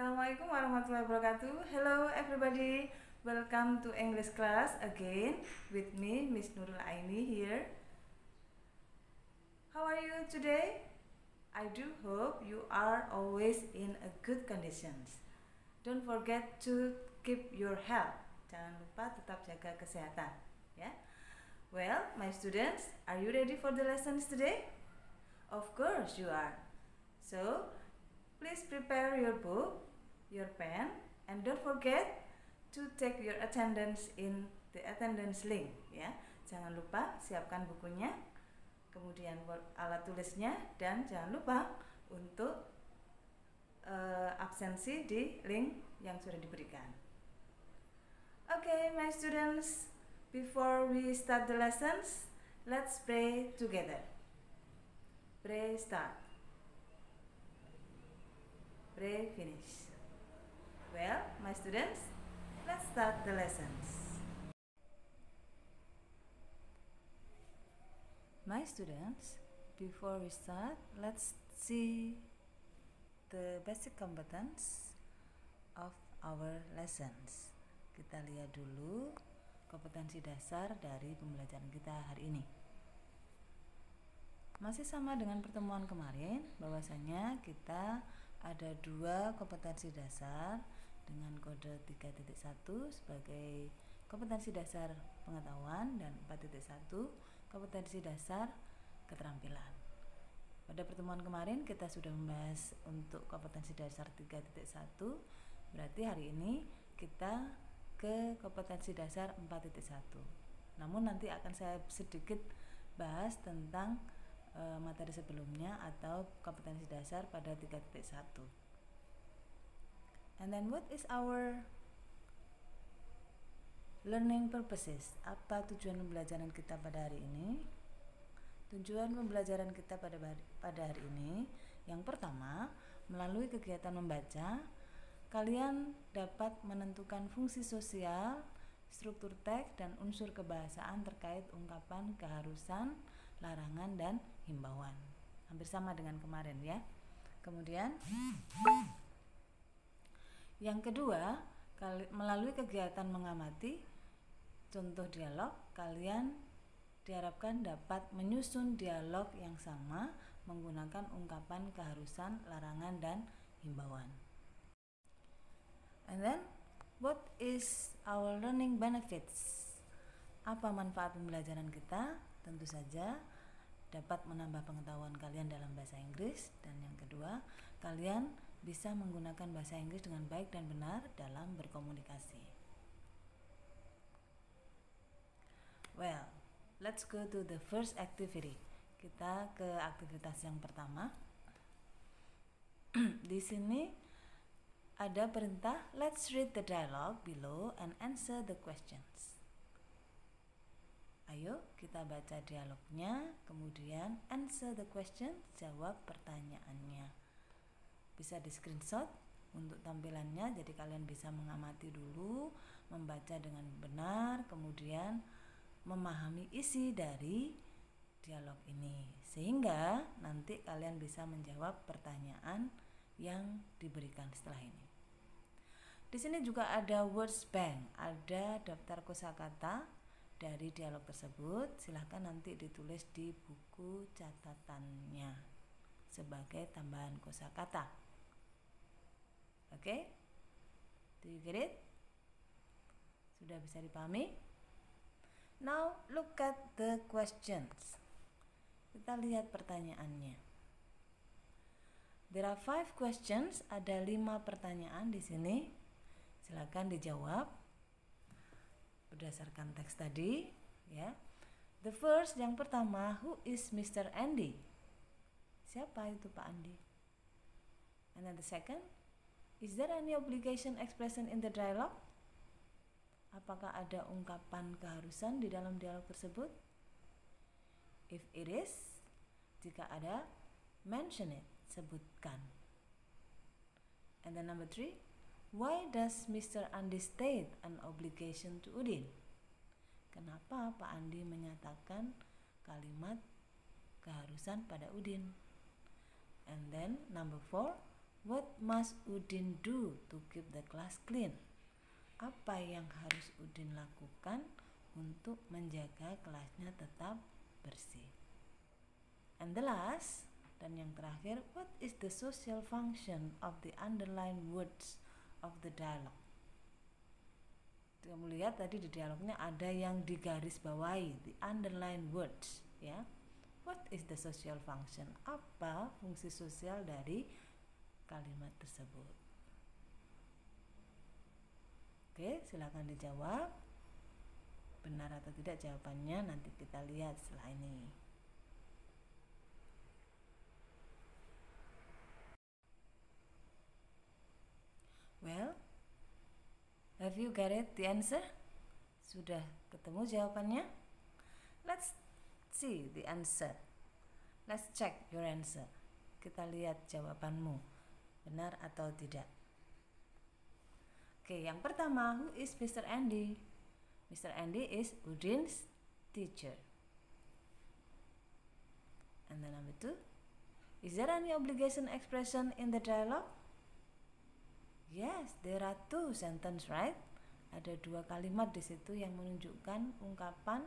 Assalamualaikum warahmatullahi wabarakatuh. Hello everybody, welcome to English class again with me, Miss Nurul Aini here. How are you today? I do hope you are always in a good conditions. Don't forget to keep your health. Jangan lupa tetap jaga kesehatan, ya. Well, my students, are you ready for the lessons today? Of course you are. So, please prepare your book, your pen, and don't forget to take your attendance in the attendance link, ya. Jangan lupa siapkan bukunya, kemudian alat tulisnya, dan jangan lupa untuk absensi di link yang sudah diberikan. Okay, my students, before we start the lessons, let's pray together. Pray start. Pray finish. Well, my students, let's start the lessons. My students, before we start, let's see the basic competence of our lessons. Kita lihat dulu kompetensi dasar dari pembelajaran kita hari ini. Masih sama dengan pertemuan kemarin, bahwasanya kita ada dua kompetensi dasar dengan kode 3.1 sebagai kompetensi dasar pengetahuan dan 4.1 kompetensi dasar keterampilan. Pada pertemuan kemarin kita sudah membahas untuk kompetensi dasar 3.1, berarti hari ini kita ke kompetensi dasar 4.1. Namun nanti akan saya sedikit bahas tentang materi sebelumnya atau kompetensi dasar pada 3.1. And then what is our learning purposes? Apa tujuan pembelajaran kita pada hari ini? Tujuan pembelajaran kita pada hari ini, yang pertama, melalui kegiatan membaca, kalian dapat menentukan fungsi sosial, struktur teks, dan unsur kebahasaan terkait ungkapan keharusan, larangan, dan himbauan. Hampir sama dengan kemarin, ya. Kemudian yang kedua, melalui kegiatan mengamati contoh dialog, kalian diharapkan dapat menyusun dialog yang sama menggunakan ungkapan keharusan, larangan, dan himbauan. And then, what is our learning benefits? Apa manfaat pembelajaran kita? Tentu saja dapat menambah pengetahuan kalian dalam bahasa Inggris, dan yang kedua, kalian bisa menggunakan bahasa Inggris dengan baik dan benar dalam berkomunikasi. Well, let's go to the first activity. Kita ke aktivitas yang pertama. Di sini ada perintah, let's read the dialogue below and answer the questions. Ayo kita baca dialognya, kemudian answer the question, jawab pertanyaannya. Bisa di screenshot untuk tampilannya, jadi kalian bisa mengamati dulu, membaca dengan benar, kemudian memahami isi dari dialog ini, sehingga nanti kalian bisa menjawab pertanyaan yang diberikan setelah ini. Di sini juga ada words bank, ada daftar kosakata dari dialog tersebut. Silahkan nanti ditulis di buku catatannya sebagai tambahan kosakata. Oke? Do you get it? Sudah bisa dipahami? Now look at the questions. Kita lihat pertanyaannya. There are 5 questions, ada 5 pertanyaan di sini. Silakan dijawab berdasarkan teks tadi, ya. The first, yang pertama, who is Mr. Andy? Siapa itu Pak Andi? And then the second, is there any obligation expression in the dialogue? Apakah ada ungkapan keharusan di dalam dialog tersebut? If it is, jika ada, mention it, sebutkan. And then number 3, why does Mr. Andi state an obligation to Udin? Kenapa Pak Andi menyatakan kalimat keharusan pada Udin? And then number 4, What must Udin do to keep the class clean? Apa yang harus Udin lakukan untuk menjaga kelasnya tetap bersih? And the last, dan yang terakhir, what is the social function of the underlined words of the dialogue? Kamu lihat tadi di dialognya ada yang digaris bawahi, the underlined words, ya. What is the social function? Apa fungsi sosial dari kalimat tersebut? Oke, silakan dijawab. Benar atau tidak jawabannya nanti kita lihat setelah ini. Well, have you got it, the answer? Sudah ketemu jawabannya? Let's see the answer. Let's check your answer. Kita lihat jawabanmu, benar atau tidak. Oke, yang pertama, who is Mr. Andy? Mr. Andy is Udin's teacher. And then number 2, is there any obligation expression in the dialogue? Yes, there are 2 sentences, right? Ada 2 kalimat di situ yang menunjukkan ungkapan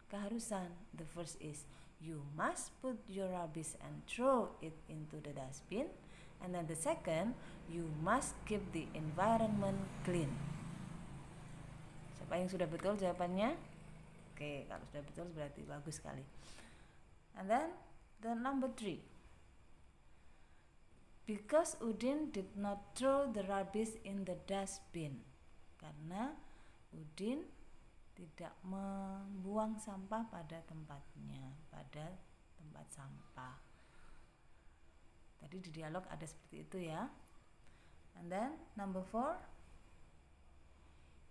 keharusan. The first is, you must put your rubbish and throw it into the dustbin. And then the second, you must keep the environment clean. Siapa yang sudah betul jawabannya? Oke, kalau sudah betul berarti bagus sekali. And then the number 3, because Udin did not throw the rubbish in the dustbin. Karena Udin tidak membuang sampah pada tempatnya, pada tempat sampah. Tadi di dialog ada seperti itu ya. And then number 4,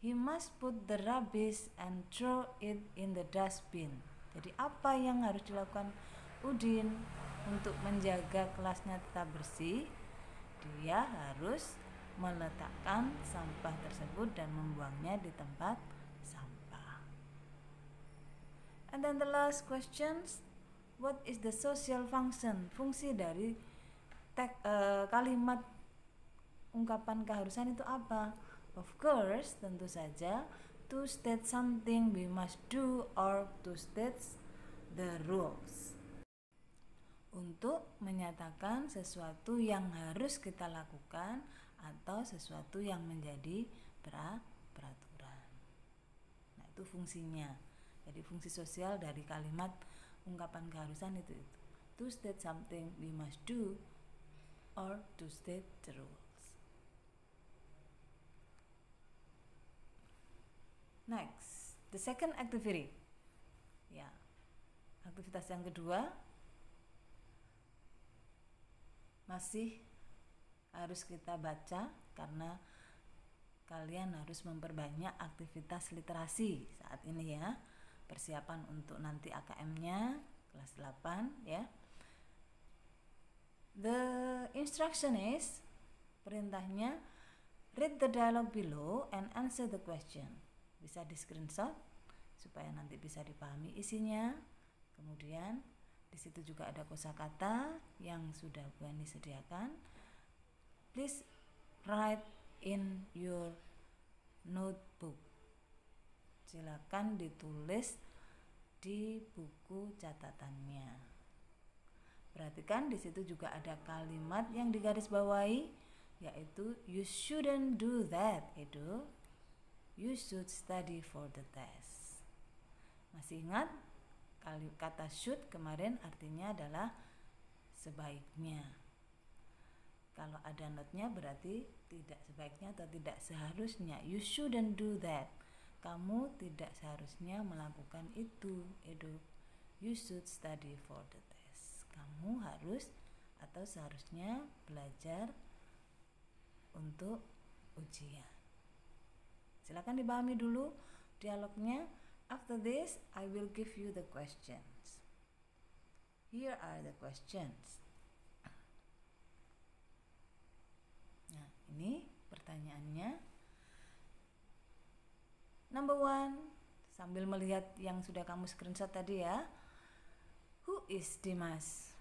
he must put the rubbish and throw it in the dustbin. Jadi apa yang harus dilakukan Udin untuk menjaga kelasnya tetap bersih? Dia harus meletakkan sampah tersebut dan membuangnya di tempat sampah. And then the last questions, what is the social function? Fungsi dari kalimat ungkapan keharusan itu apa? Of course, tentu saja, to state something we must do or to state the rules. Untuk menyatakan sesuatu yang harus kita lakukan atau sesuatu yang menjadi peraturan. Nah, itu fungsinya. Jadi fungsi sosial dari kalimat ungkapan keharusan itu. To state something we must do or to state the rules. Next, the second activity. Ya, aktivitas yang kedua masih harus kita baca karena kalian harus memperbanyak aktivitas literasi saat ini ya. Persiapan untuk nanti AKM-nya kelas 8 ya. The instruction is, perintahnya, read the dialogue below and answer the question. Bisa di screenshot supaya nanti bisa dipahami isinya. Kemudian di situ juga ada kosakata yang sudah Bu Ani sediakan. Please write in your notebook. Silakan ditulis di buku catatannya. Perhatikan di situ juga ada kalimat yang digarisbawahi, yaitu you shouldn't do that, Edo. You should study for the test. Masih ingat? Kata should kemarin artinya adalah sebaiknya. Kalau ada notnya berarti tidak sebaiknya atau tidak seharusnya. You shouldn't do that. Kamu tidak seharusnya melakukan itu, Edo. You should study for the test. Kamu harus atau seharusnya belajar untuk ujian. Silakan dipahami dulu dialognya. After this, I will give you the questions. Here are the questions. Nah, ini pertanyaannya. Number 1, sambil melihat yang sudah kamu screenshot tadi ya. Who is Dimas?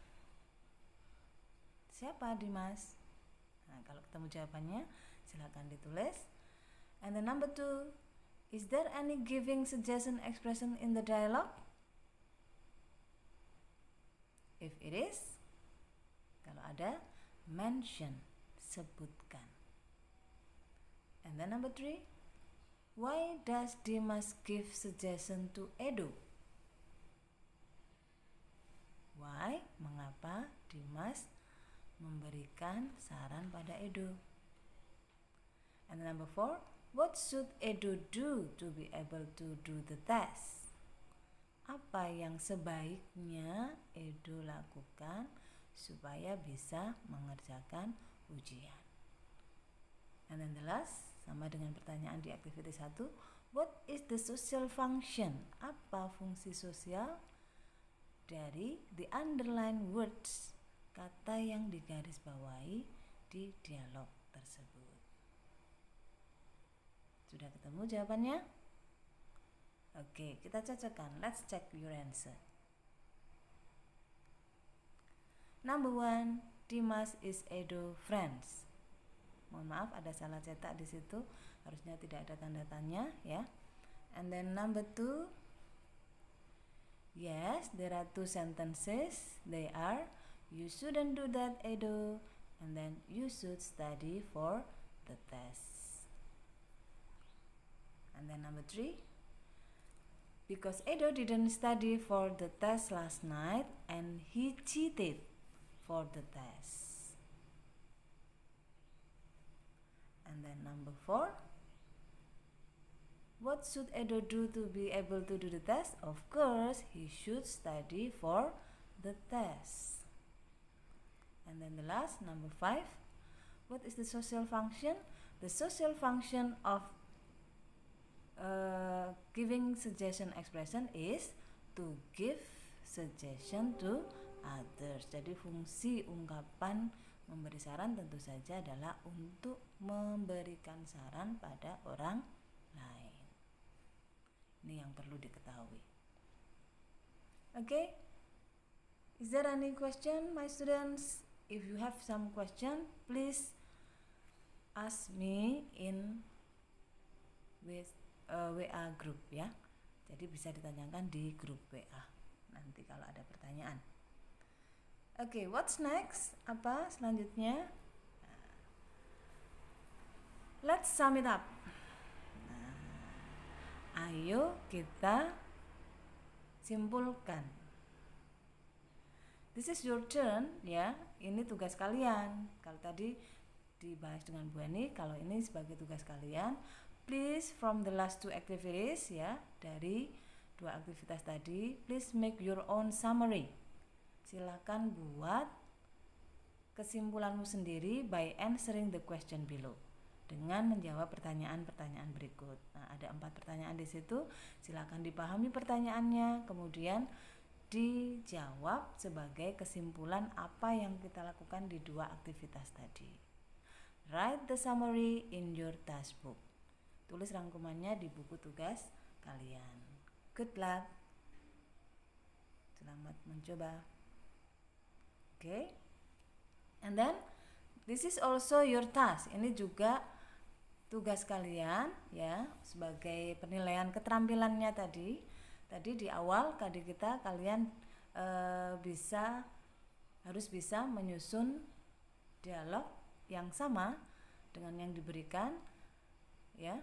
Siapa Dimas? ketemu jawabannya, silakan ditulis. And then number 2, is there any giving suggestion expression in the dialogue? If it is, kalau ada, mention, sebutkan. And then number 3, why does Dimas give suggestion to Edo? Why? Mengapa Dimas memberikan saran pada Edo? And then number 4, what should Edo do to be able to do the test? Apa yang sebaiknya Edo lakukan supaya bisa mengerjakan ujian? And then the last, sama dengan pertanyaan di activity 1, what is the social function? Apa fungsi sosial dari the underlined words, kata yang digarisbawahi di dialog tersebut? Sudah ketemu jawabannya? Oke, kita cocokkan. Let's check your answer. Number 1, Dimas is Edo friends. Mohon maaf, ada salah cetak di situ. Harusnya tidak ada tanda tanya, ya. And then number 2, yes, there are 2 sentences. They are, you shouldn't do that, Edo, and then you should study for the test. And then number 3, because Edo didn't study for the test last night and he cheated for the test. And then number 4, what should Edo do to be able to do the test? Of course, he should study for the test. And then the last, number 5, what is the social function? The social function of giving suggestion expression is to give suggestion to others. Jadi fungsi ungkapan memberi saran tentu saja adalah untuk memberikan saran pada orang lain. Ini yang perlu diketahui. Okay, is there any question, my students? If you have some question, please ask me in with WA group, ya. Jadi bisa ditanyakan di grup WA nanti kalau ada pertanyaan. Oke, what's next? Apa selanjutnya? Let's sum it up. Ayo kita simpulkan. This is your turn, ya. Ini tugas kalian. Kalau tadi dibahas dengan Bu Eni, kalau ini sebagai tugas kalian. Please from the last 2 activities, ya, dari 2 aktivitas tadi, please make your own summary. Silakan buat kesimpulanmu sendiri by answering the question below, dengan menjawab pertanyaan-pertanyaan berikut. Nah, ada 4 pertanyaan di situ. Silakan dipahami pertanyaannya, kemudian dijawab sebagai kesimpulan apa yang kita lakukan di 2 aktivitas tadi. Write the summary in your task book. Tulis rangkumannya di buku tugas kalian. Good luck. Selamat mencoba. Okay. And then this is also your task. Ini juga tugas kalian, ya, sebagai penilaian keterampilannya tadi. Tadi di awal kita kalian harus bisa menyusun dialog yang sama dengan yang diberikan, ya,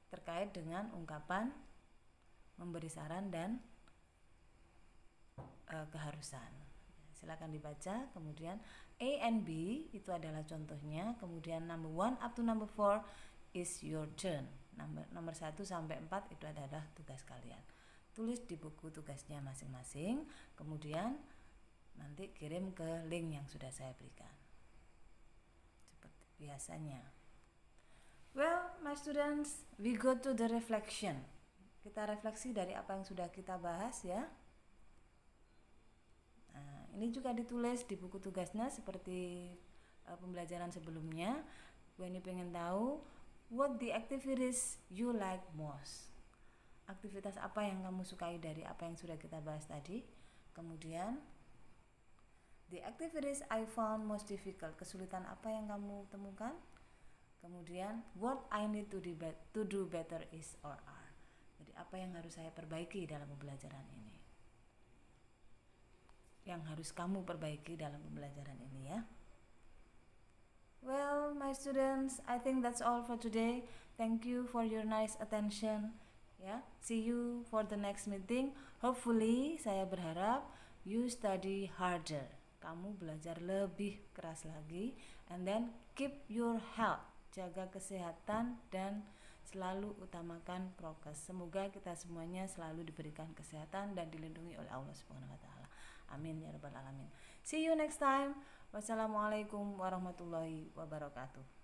terkait dengan ungkapan memberi saran dan keharusan. Silakan dibaca. Kemudian A and B itu adalah contohnya. Kemudian number 1 up to number 4 is your turn. Nomor 1 sampai 4 itu adalah tugas kalian. Tulis di buku tugasnya masing-masing. Kemudian nanti kirim ke link yang sudah saya berikan. Seperti biasanya. Well, my students, we go to the reflection. Kita refleksi dari apa yang sudah kita bahas, ya. Nah, ini juga ditulis di buku tugasnya seperti pembelajaran sebelumnya. Gue ini pengen tahu what the activities you like most. Aktivitas apa yang kamu sukai dari apa yang sudah kita bahas tadi. Kemudian The activities I found most difficult. Kesulitan apa yang kamu temukan? Kemudian what I need to do better is or are. Jadi apa yang harus saya perbaiki dalam pembelajaran ini? Yang harus kamu perbaiki dalam pembelajaran ini ya. Well, my students, I think that's all for today. Thank you for your nice attention. Ya, see you for the next meeting. Hopefully, saya berharap you study harder. Kamu belajar lebih keras lagi, and then keep your health. Jaga kesehatan dan selalu utamakan prokes. Semoga kita semuanya selalu diberikan kesehatan dan dilindungi oleh Allah Subhanahu wa taala. Amin ya rabbal alamin. See you next time. Wassalamualaikum warahmatullahi wabarakatuh.